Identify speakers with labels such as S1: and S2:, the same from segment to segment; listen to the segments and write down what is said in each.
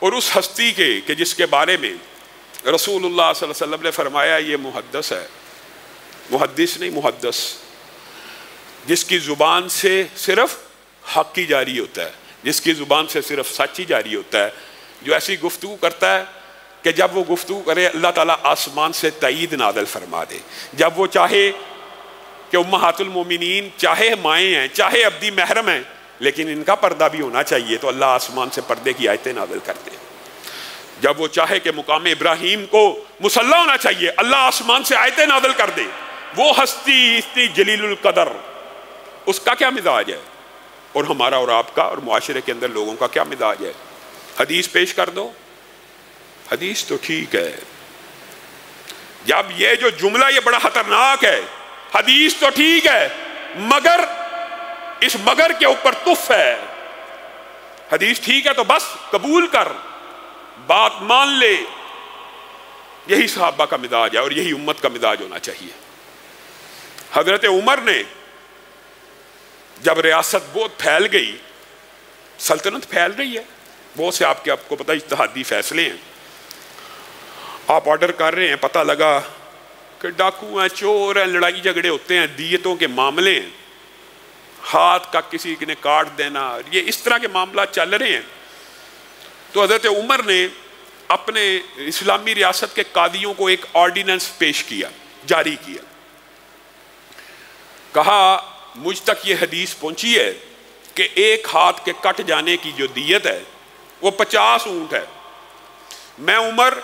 S1: اور اس ہستی کے کہ جس کے بارے میں رسول اللہ صلی اللہ علیہ وسلم نے فرمایا یہ محدث ہے، محدث نہیں محدث، جس کی زبان سے صرف حق ہی جاری ہوتا ہے، جس کی زبان سے صرف سچ ہی جاری ہوتا ہے، جو ایسی گفتگو کرتا ہے کہ جب وہ گفتگو کرے اللہ تعالیٰ آسمان سے تائید نازل فرما دے، جب وہ چاہے کہ امہات المومنین چاہے مائیں ہیں چاہے ابدی محرم ہیں لیکن ان کا پردہ بھی ہونا چاہیے تو اللہ آسمان سے پردے کی آیتیں نازل کر دے، جب وہ چاہے کہ مقام ابراہیم کو مصلی ہونا چاہیے اللہ آسمان سے آیتیں نازل کر دے۔ وہ ہستی اتنی جلیل القدر، اس کا کیا مزاج ہے، اور ہمارا اور آپ کا اور معاشرے کے اندر لوگوں کا کیا مزاج ہے؟ حدیث پیش کر دو، حدیث تو ٹھیک ہے، جب یہ جو جملہ یہ بڑا خطرناک ہے، حدیث تو ٹھیک ہے مگر اس مگر کے اوپر تف ہے، حدیث ٹھیک ہے تو بس قبول کر، بات مان لے، یہی صحابہ کا مزاج ہے اور یہی امت کا مزاج ہونا چاہیے۔ حضرت عمر نے جب ریاست بہت پھیل گئی، سلطنت پھیل رہی ہے، بہت سے آپ کو پتہ اجتہادی فیصلے ہیں، آپ آرڈر کر رہے ہیں، پتہ لگا کہ ڈاکو ہیں چور ہیں لڑائی جھگڑے ہوتے ہیں دیتوں کے معاملے ہیں، ہاتھ کا کسی نے کاٹ دینا، یہ اس طرح کے معاملات چل رہے ہیں، تو حضرت عمر نے اپنے اسلامی ریاست کے قاضیوں کو ایک آرڈیننس پیش کیا، جاری کیا، کہا مجھ تک یہ حدیث پہنچی ہے کہ ایک ہاتھ کے کٹ جانے کی جو دیت ہے وہ 50 اونٹ ہے، میں عمر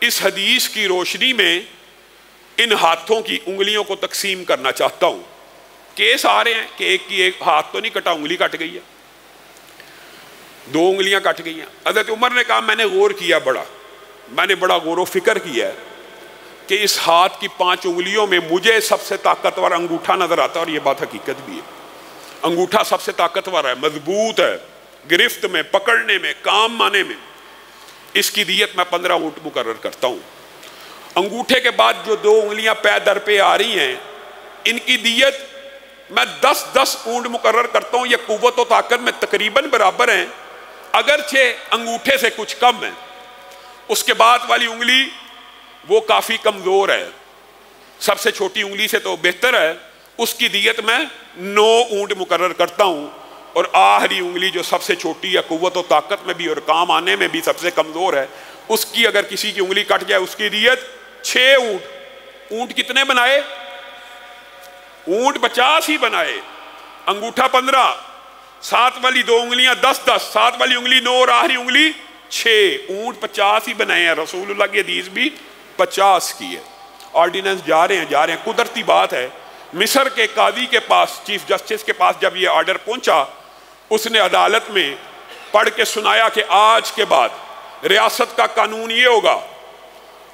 S1: اس حدیث کی روشنی میں ان ہاتھوں کی انگلیوں کو تقسیم کرنا چاہتا ہوں۔ کیس آ رہے ہیں کہ ایک کی ایک ہاتھ تو نہیں کٹا، انگلی کٹ گئی ہے، 2 انگلیاں کٹ گئی ہیں۔ حضرت عمر نے کہا میں نے غور کیا، میں نے بڑا غور و فکر کیا ہے کہ اس ہاتھ کی 5 انگلیوں میں مجھے سب سے طاقتور انگوٹھا نظر آتا ہے، اور یہ بات حقیقت بھی ہے، انگوٹھا سب سے طاقتور ہے، مضبوط ہے، گرفت میں، پکڑنے میں، کام آنے میں، اس کی دیت میں 15 اونٹ مقرر کرتا ہوں۔ انگوٹھے کے بعد جو 2 انگلیاں پے در پہ آ رہی ہیں ان کی دیت میں 10 اونٹ مقرر کرتا ہوں، یہ قوت و طاقت میں تقریباً برابر ہیں، اگرچہ انگوٹھے سے کچھ کم ہے، اس کے بعد والی انگلی وہ کافی کمزور ہے، سب سے چھوٹی انگلی سے تو بہتر ہے، اس کی دیت میں 9 اونٹ مقرر کرتا ہوں، اور آخری انگلی جو سب سے چھوٹی ہے قوت و طاقت میں بھی اور کام آنے میں بھی سب سے کمزور ہے، اس کی اگر کسی کی انگلی کٹ جائے اس کی دیت 6 اونٹ۔ اونٹ کتنے بنائے؟ اونٹ 50 ہی بنائے، انگوٹھا 15، 7 والی 2 انگلیاں 10، 7 والی انگلی 9 اور آخری انگلی 6، اونٹ 50 ہی بنائے ہیں۔ رسول اللہ کی حدیث بھی 50 کی ہے۔ آرڈیننس جا رہے ہیں، قدرتی بات ہے، مصر کے قاضی کے پاس، چیف جسٹس کے پاس جب یہ آرڈر پہنچا، اس نے عدالت میں پڑھ کے سنایا کہ آج کے بعد ریاست کا قانون یہ ہوگا۔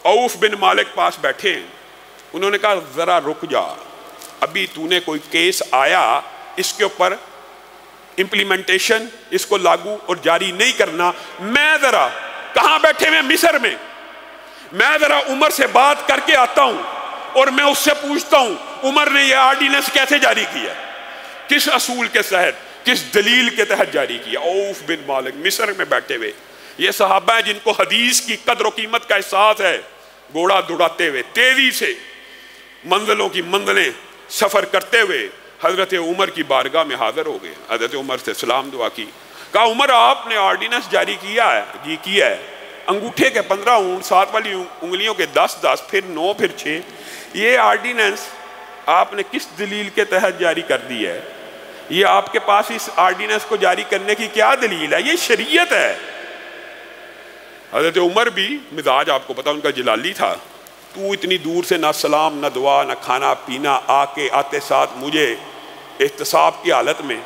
S1: عوف بن مالک پاس بیٹھے ہیں، انہوں نے کہا ذرا رک جا، ابھی تو نے کوئی کیس آیا اس کے اوپر امپلیمنٹیشن، اس کو لاگو اور جاری نہیں کرنا، میں ذرا کہاں بیٹھے میں مصر میں، میں ذرا عمر سے بات کر کے آتا ہوں اور میں اس سے پوچھتا ہوں عمر نے یہ آرڈیننس کیسے جاری کیا، کس اصول کے تحت، کس دلیل کے تحت جاری کیا۔ عوف بن مالک مصر میں بیٹھے ہوئے، یہ صحابہ ہیں جن کو حدیث کی قدر و قیمت کا احساس ہے، گھوڑا دوڑاتے ہوئے تیزی سے منزلوں کی منزلیں سفر کرتے ہوئے حضرت عمر کی بارگاہ میں حاضر ہو گئے۔ حضرت عمر سے سلام دعا کی، کہا عمر آپ نے آرڈیننس جاری کیا ہے؟ جی کیا ہے۔ انگوٹھے کے 15 اونٹ، 7 والی انگلیوں کے 10، پھر 9، پھر 6، یہ آرڈیننس آپ نے کس دلیل کے تحت جاری کر دی ہے؟ یہ آپ کے پاس اس آرڈیننس کو جاری کرنے کی کیا دلیل ہے؟ یہ شریعت ہے۔ حضرت عمر بھی مزاج آپ کو پتا ان کا جلالی تھا، تو اتنی دور سے نہ سلام نہ دعا نہ کھانا پینا، آتے ساتھ مجھے احتساب کی حالت میں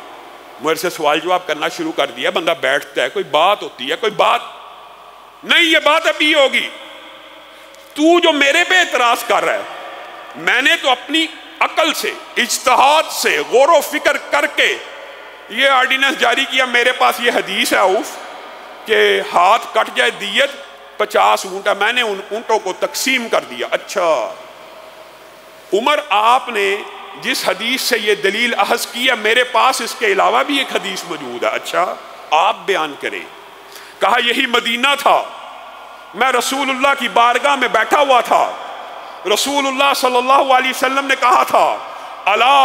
S1: مجھ سے سوال جواب کرنا شروع کر دیا۔ بندہ بیٹھتا ہے، کوئی بات ہوتی ہے، کوئی بات نہیں، یہ بات ابھی ہوگی، تو جو میرے پہ اعتراض کر رہا ہے، میں نے تو اپنی عقل سے، اجتہاد سے، غور و فکر کر کے یہ آرڈیننس جاری کیا، میرے پاس یہ حدیث ہے عوف کہ ہاتھ کٹ جائے دیت 50 اونٹ ہے، میں نے ان اونٹوں کو تقسیم کر دیا۔ اچھا عمر، آپ نے جس حدیث سے یہ دلیل اخذ کی ہے، میرے پاس اس کے علاوہ بھی ایک حدیث موجود ہے۔ اچھا آپ بیان کریں۔ کہا یہی مدینہ تھا، میں رسول اللہ کی بارگاہ میں بیٹھا ہوا تھا، رسول اللہ صلی اللہ علیہ وسلم نے کہا تھا الا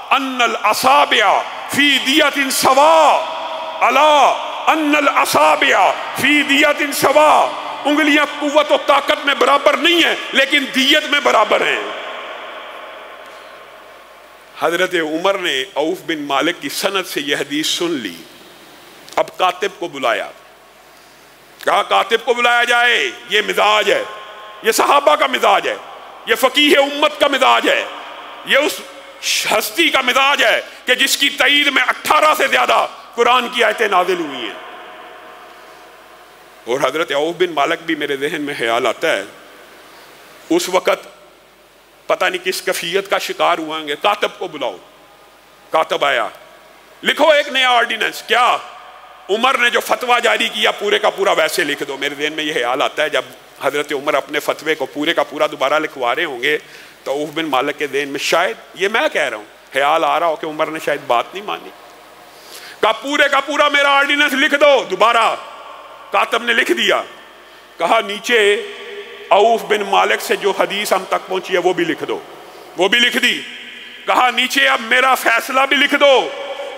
S1: ان الاصابع فی دیت سواء، الا ان الاصابع فی دیت سواء، انگلیاں قوت و طاقت میں برابر نہیں ہیں لیکن دیت میں برابر ہیں۔ حضرت عمر نے عوف بن مالک کی سند سے یہ حدیث سن لی، اب کاتب کو بلایا، کہا کاتب کو بلایا جائے، یہ مزاج ہے، یہ صحابہ کا مزاج ہے، یہ فقیہ امت کا مزاج ہے، یہ اس ہستی کا مزاج ہے کہ جس کی تائید میں 18 سے زیادہ قرآن کی آیتیں نازل ہوئی ہیں۔ اور حضرت عوف بن مالک بھی میرے ذہن میں خیال آتا ہے اس وقت پتہ نہیں کس کیفیت کا شکار ہوئیں گے، کاتب کو بلاؤ۔ کاتب آیا، لکھو ایک نیا آرڈیننس۔ کیا؟ عمر نے جو فتویٰ جاری کیا پورے کا پورا ویسے لکھ دو۔ میرے ذہن میں یہ خیال آتا ہے جب حضرت عمر اپنے فتوے کو پورے کا پورا دوبارہ لکھوا رہے ہوں گے تو عوف بن مالک کے ذہن میں شاید یہ میں کہہ رہا ہوں خیال آ رہا ہو کہ عمر نے شاید بات نہیں مانی، کہا پورے کا پورا میرا آرڈیننس لکھ دو دوبارہ۔ کاتب نے لکھ دیا، کہا نیچے عوف بن مالک سے جو حدیث ہم تک پہنچی ہے وہ بھی لکھ دو، وہ بھی لکھ دی۔ کہا نیچے اب میرا فیصلہ بھی لکھ دو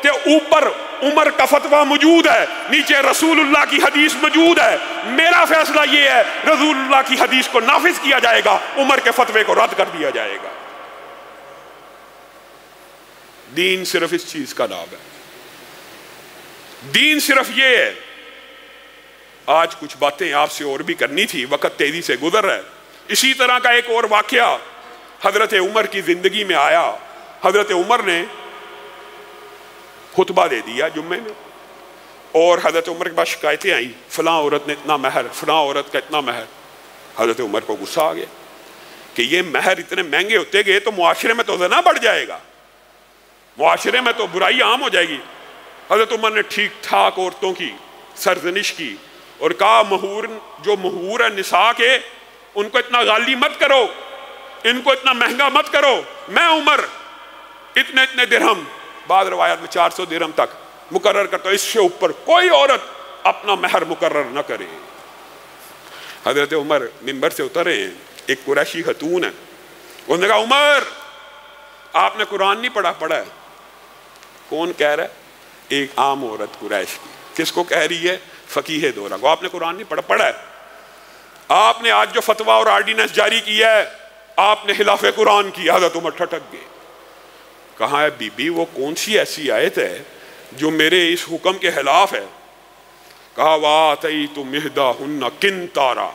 S1: کہ اوپر عمر کا فتویٰ موجود ہے، نیچے رسول اللہ کی حدیث موجود ہے، میرا فیصلہ یہ ہے رسول اللہ کی حدیث کو نافذ کیا جائے گا، عمر کے فتوے کو رد کر دیا جائے گا۔ دین صرف اس چیز کا نام ہے، دین صرف یہ ہے۔ آج کچھ باتیں آپ سے اور بھی کرنی تھی، وقت تیزی سے گزر رہا ہے۔ اسی طرح کا ایک اور واقعہ حضرت عمر کی زندگی میں آیا۔ حضرت عمر نے خطبہ دے دیا جمعے میں، اور حضرت عمر کے پاس شکایتیں آئیں، فلاں عورت نے اتنا مہر، فلاں عورت کا اتنا مہر۔ حضرت عمر کو غصہ آ گیا کہ یہ مہر اتنے مہنگے ہوتے گئے تو معاشرے میں تو زنا بڑھ جائے گا، معاشرے میں تو برائی عام ہو جائے گی۔ حضرت عمر نے ٹھیک ٹھاک عورتوں کی سرزنش کی اور کہا جو مہور ہے نساء کے ان کو اتنا غالی مت کرو، ان کو اتنا مہنگا مت کرو، میں عمر اتنے اتنے درہم، بعض روایات میں 400 درہم تک مقرر کرتا ہوں، اس سے اوپر کوئی عورت اپنا مہر مقرر نہ کرے۔ حضرت عمر منبر سے اترے، ایک قریشی خاتون ہے، انہوں نے کہا عمر آپ نے قرآن نہیں پڑھا ہے؟ کون کہہ رہا ہے؟ ایک عام عورت قریش کی۔ کس کو کہہ رہی ہے؟ فقیہ دورہ کو۔ آپ نے قرآن نہیں پڑھا ہے؟ آپ نے آج جو فتویٰ اور آرڈیننس جاری کیا ہے آپ نے خلاف قرآن کیا۔ حضرت عمر ٹھٹک گئے، کہاں ہے بی بی وہ کون سی ایسی آیت ہے جو میرے اس حکم کے خلاف ہے؟ کہا وَآتَيْتُ مِحْدَاهُنَّ قِنْطَارًا،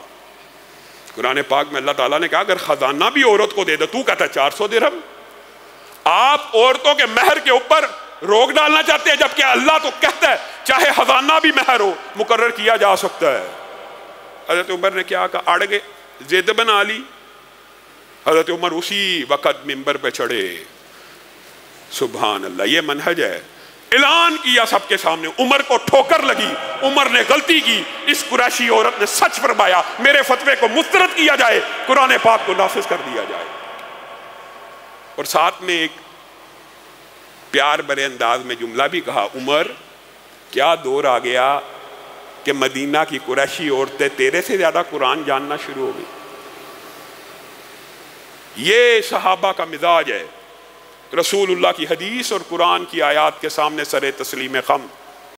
S1: قرآن پاک میں اللہ تعالیٰ نے کہا اگر خزانہ بھی عورت کو دے دے، تو کہتا ہے 400 درہم۔ آپ عورتوں کے مہر کے اوپر روک ڈالنا چاہتے ہیں، جبکہ اللہ تو کہتا ہے چاہے خزانہ بھی مہر ہو مقرر کیا جا سکتا ہے۔ حضرت عمر نے کیا کہا؟ اڑ گئے، زید بن علی۔ حضرت عمر اسی وقت منبر پہ چڑھے، سبحان اللہ، یہ منہج ہے۔ اعلان کیا سب کے سامنے، عمر کو ٹھوکر لگی، عمر نے غلطی کی، اس قریشی عورت نے سچ فرمایا، میرے فتوے کو مسترد کیا جائے، قرآن پاک کو نافذ کر دیا جائے۔ اور ساتھ میں ایک پیار بھرے انداز میں جملہ بھی کہا، عمر کیا دور آ گیا کہ مدینہ کی قریشی عورتیں تیرے سے زیادہ قرآن جاننا شروع ہو گئی۔ یہ صحابہ کا مزاج ہے، رسول اللہ کی حدیث اور قرآن کی آیات کے سامنے سر تسلیم خم۔